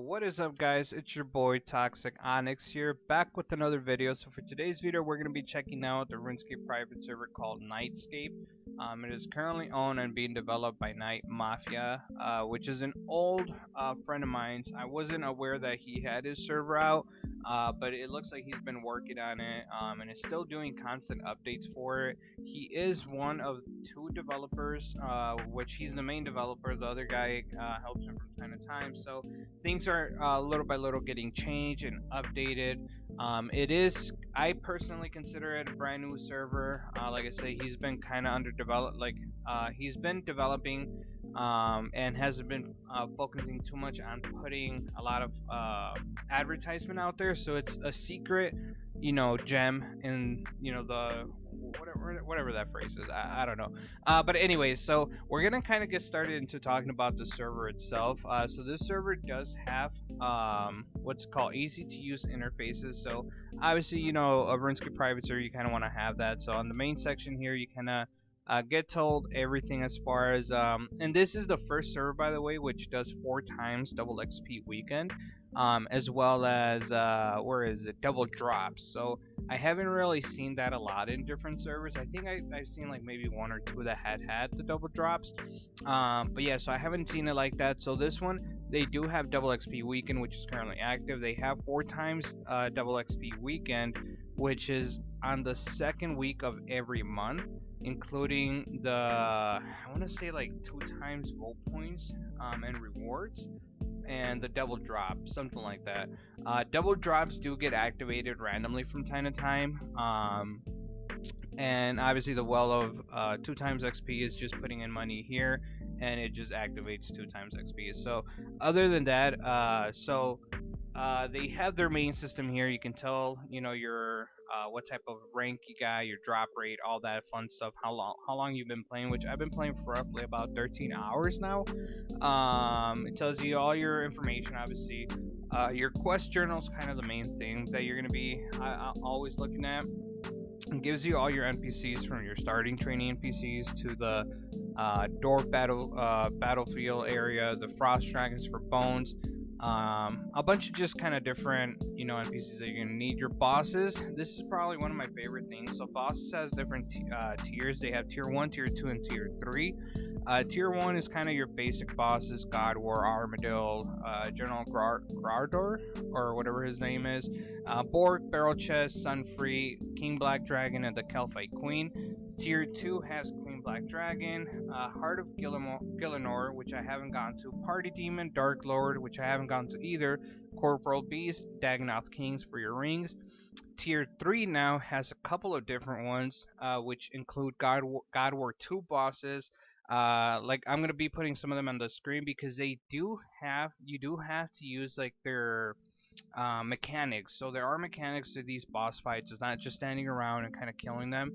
What is up, guys? It's your boy Toxic Onyx here, back with another video. So for today's video, we're going to be checking out the RuneScape private server called KnightScape. It is currently owned and being developed by Knightmafia, which is an old friend of mine. I wasn't aware that he had his server out, but it looks like he's been working on it and is still doing constant updates for it. He is one of two developers, which he's the main developer. The other guy helps him from time to time. So things are little by little getting changed and updated. I personally consider it a brand new server. Like I say, he's been kind of underdeveloped. He's been developing and hasn't been focusing too much on putting a lot of advertisement out there. So it's a secret, gem in the whatever that phrase is. I don't know. But anyways, so we're gonna kind of get started into talking about the server itself. So this server does have what's called easy to use interfaces. So obviously, a RuneScape private server, you kind of want to have that. So on the main section here, you kind of get told everything as far as and this is the first server, by the way, which does 4 times double XP weekend, as well as double drops. So I haven't really seen that a lot in different servers. I think I've seen like maybe 1 or 2 that had the double drops, but yeah, so I haven't seen it like that. So this one, they do have double XP weekend, which is currently active. They have 4 times double XP weekend, which is on the 2nd week of every month, including I want to say like 2 times vote points and rewards, and the double drop, something like that. Double drops do get activated randomly from time to time, and obviously the well of 2 times XP is just putting in money here, and it just activates 2 times XP. So other than that, they have their main system here. You can tell, your what type of rank you got, your drop rate, all that fun stuff, how long you've been playing, which I've been playing for roughly about 13 hours now. It tells you all your information, obviously. Your quest journal is kind of the main thing that you're going to be always looking at. It gives you all your NPCs, from your starting training NPCs to the dwarf battlefield area, the frost dragons for bones, a bunch of just kind of different NPCs that you're gonna need. Your bosses, this is probably one of my favorite things. So bosses has different tiers. They have tier 1, tier 2, and tier 3. Tier 1 is kind of your basic bosses: God War, Armadillo, General Grardor, or whatever his name is, Borg, Barrel Chest, Sunfree, King Black Dragon, and the Kelphite Queen. Tier 2 has Queen Black Dragon, Heart of Gillinor, which I haven't gone to, Party Demon, Dark Lord, which I haven't gone to either, Corporal Beast, Dagonoth Kings for your rings. Tier 3 now has a couple of different ones, which include God War 2 bosses. I'm gonna be putting some of them on the screen because you do have to use like their mechanics. So there are mechanics to these boss fights. It's not just standing around and kind of killing them.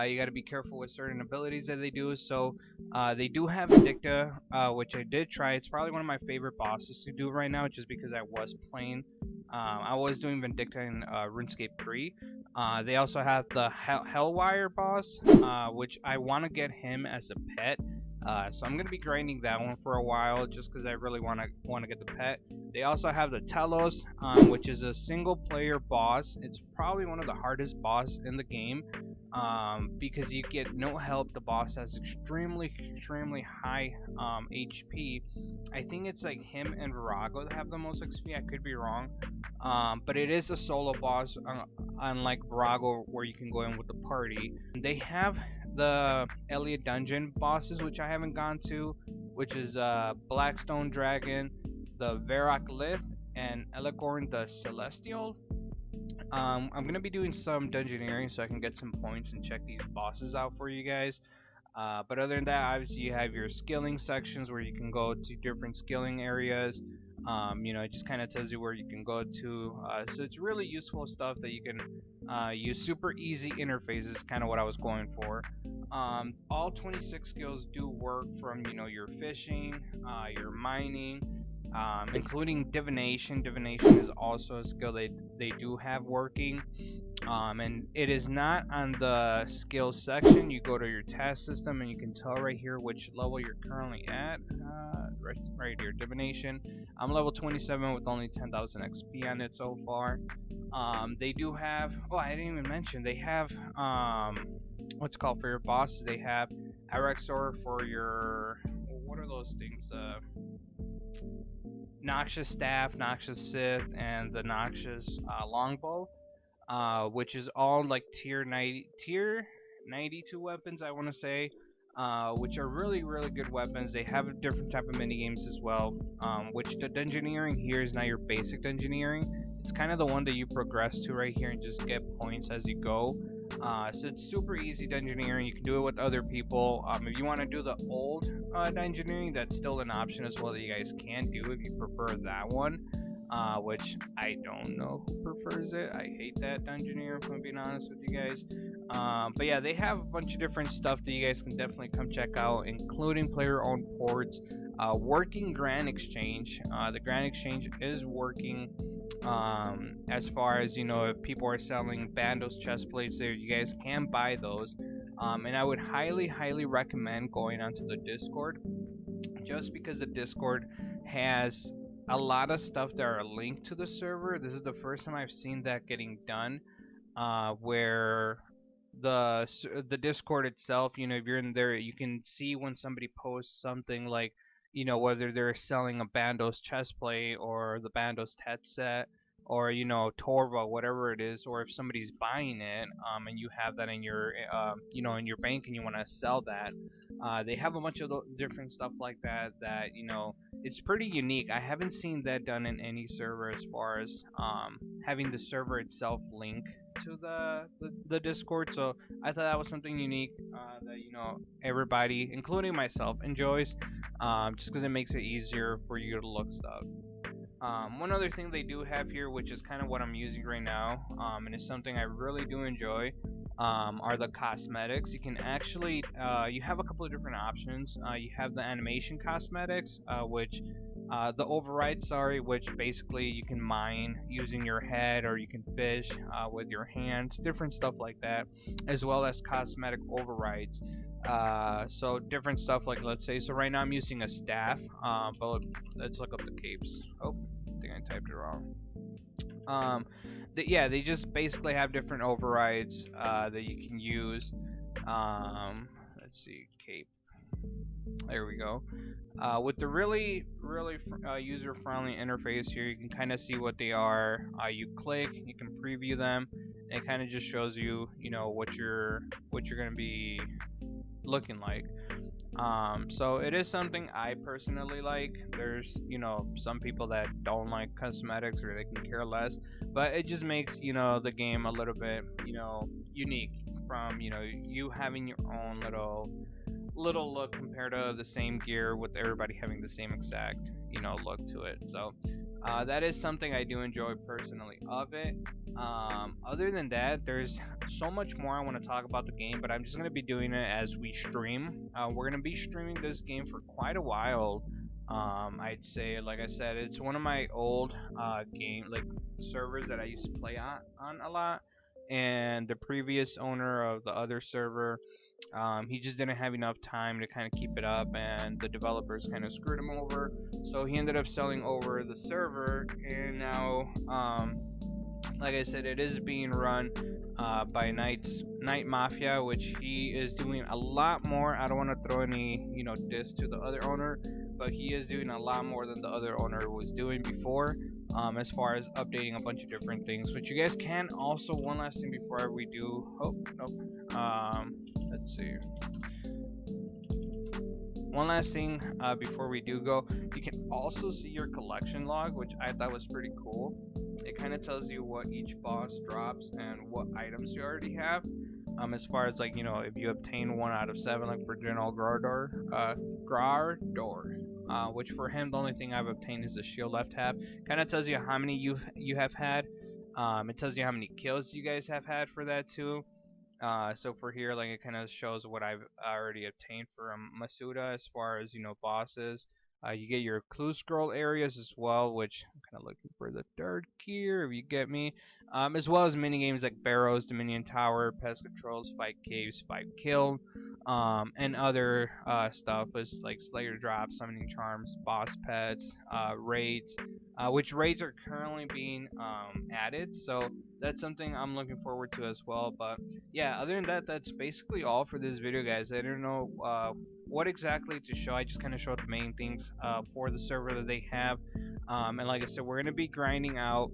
You got to be careful with certain abilities that they do. So they do have Vindicta, which I did try. It's probably one of my favorite bosses to do right now, just because I was playing. I was doing Vindicta in RuneScape 3. They also have the Hellwire boss, which I want to get him as a pet. So I'm gonna be grinding that one for a while, just because I really want to get the pet. They also have the Telos, which is a single player boss. It's probably one of the hardest boss in the game, because you get no help. The boss has extremely high HP. I think it's like him and Virago that have the most XP. I could be wrong, but it is a solo boss, unlike Virago, where you can go in with the party. They have the Elliot Dungeon bosses, which I haven't gone to, which is Blackstone Dragon, the Verak Lith, and Eligorn the Celestial. I'm gonna be doing some dungeoneering so I can get some points and check these bosses out for you guys. But other than that, obviously you have your skilling sections where you can go to different skilling areas. It just kind of tells you where you can go to. So it's really useful stuff that you can use. Super easy interfaces, kind of what I was going for. All 26 skills do work, from your fishing, your mining, including divination. Divination is also a skill they do have working. And it is not on the skills section. You go to your task system and you can tell right here which level you're currently at. Right here, divination. I'm level 27 with only 10,000 XP on it so far. They do have, oh, I didn't even mention, they have what's called for your bosses. They have Erexor for your, what are those things? Noxious Staff, Noxious Sith, and the Noxious Longbow, which is all like tier 92 weapons, I want to say, which are really good weapons. They have a different type of mini games as well, which the dungeoneering here is not your basic dungeoneering. It's kind of the one that you progress to right here and just get points as you go. So it's super easy dungeoneering. You can do it with other people. If you want to do the old dungeoneering, that's still an option as well that you guys can do if you prefer that one. Which I don't know who prefers it. I hate that dungeoneer, if I'm being honest with you guys. But yeah, they have a bunch of different stuff that you guys can definitely come check out, including player-owned ports, working Grand Exchange. The Grand Exchange is working. As far as, you know, if people are selling Bandos chest plates there, you guys can buy those. And I would highly recommend going onto the Discord, just because the Discord has a lot of stuff that are linked to the server. This is the first time I've seen that getting done, where the Discord itself, you know, if you're in there, you can see when somebody posts something like, you know, whether they're selling a Bandos chestplate or the Bandos Tet set, or, you know, Torva, whatever it is, or if somebody's buying it, and you have that in your, you know, in your bank and you want to sell that. They have a bunch of different stuff like that, you know, it's pretty unique. I haven't seen that done in any server, as far as having the server itself link to the Discord. So I thought that was something unique, that, you know, everybody, including myself, enjoys, just because it makes it easier for you to look stuff. One other thing they do have here, which is kind of what I'm using right now, and it's something I really do enjoy, are the cosmetics. You can actually, you have a couple of different options. You have the animation cosmetics, which, the override, sorry, which basically you can mine using your head, or you can fish with your hands, different stuff like that, as well as cosmetic overrides. So different stuff, like, let's say, so right now I'm using a staff, but let's look up the capes. Oh, I think I typed it wrong. Yeah, they just basically have different overrides that you can use. Let's see, cape. There we go. With the really user-friendly interface here, you can kind of see what they are. You click, you can preview them, and it kind of just shows you, you know, what you're gonna be looking like. So it is something I personally like. There's, you know, some people that don't like cosmetics, or they can care less, but it just makes, you know, the game a little bit, you know, unique, from, you know, you having your own little look compared to the same gear with everybody having the same exact, you know, look to it. So that is something I do enjoy personally of it. Other than that, there's so much more I want to talk about the game, but I'm just going to be doing it as we stream. We're going to be streaming this game for quite a while. I'd say, like I said, it's one of my old servers that I used to play on a lot, and the previous owner of the other server, he just didn't have enough time to kind of keep it up, and the developers kind of screwed him over, so he ended up selling over the server, and now, like I said, it is being run by knightmafia, which he is doing a lot more. I don't want to throw any, you know, diss to the other owner, but he is doing a lot more than the other owner was doing before, as far as updating a bunch of different things, which you guys can also, one last thing before we do, oh, nope, let's see. One last thing before we do go, you can also see your collection log, which I thought was pretty cool. It kind of tells you what each boss drops and what items you already have. As far as, like, you know, if you obtain 1 out of 7, like for General Grardor, which for him, the only thing I've obtained is the shield left tab. Kind of tells you how many you have had. It tells you how many kills you guys have had for that too. So for here, like, it kind of shows what I've already obtained for Masuda, as far as, you know, bosses. You get your clue scroll areas as well, which I'm kind of looking for the third gear, if you get me. As well as mini games like Barrows, Dominion Tower, Pest Controls, Fight Caves, Fight Kill, and other stuff is like Slayer Drop, Summoning Charms, Boss Pets, raids, which raids are currently being added. So that's something I'm looking forward to as well. But yeah, other than that, that's basically all for this video, guys. I don't know what exactly to show. I just kind of showed the main things for the server that they have. And like I said, we're gonna be grinding out,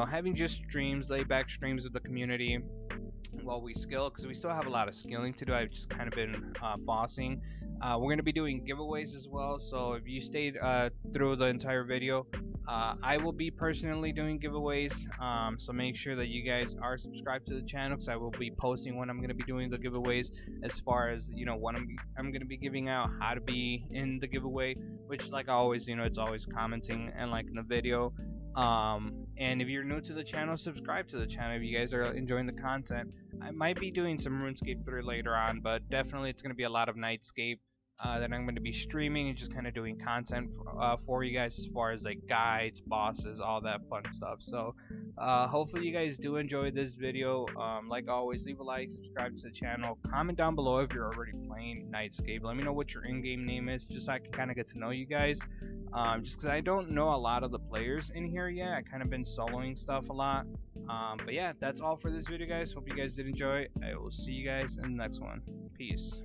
having just streams, laid back streams with the community while we skill, because we still have a lot of skilling to do. I've just kind of been bossing. We're going to be doing giveaways as well, so if you stayed through the entire video, I will be personally doing giveaways, so make sure that you guys are subscribed to the channel, because I will be posting when I'm going to be doing the giveaways, as far as what I'm going to be giving out, how to be in the giveaway, which, like always, it's always commenting and liking the video. And if you're new to the channel, subscribe to the channel if you guys are enjoying the content. I might be doing some RuneScape 3 later on, but definitely it's going to be a lot of KnightScape that I'm going to be streaming and just kind of doing content for you guys, as far as like guides, bosses, all that fun stuff. So hopefully you guys do enjoy this video. Like always, leave a like, subscribe to the channel, comment down below if you're already playing KnightScape. Let me know what your in-game name is, just so I can kind of get to know you guys. Just because I don't know a lot of the players in here yet. I kind of been soloing stuff a lot. But yeah, that's all for this video, guys. Hope you guys did enjoy. I will see you guys in the next one. Peace.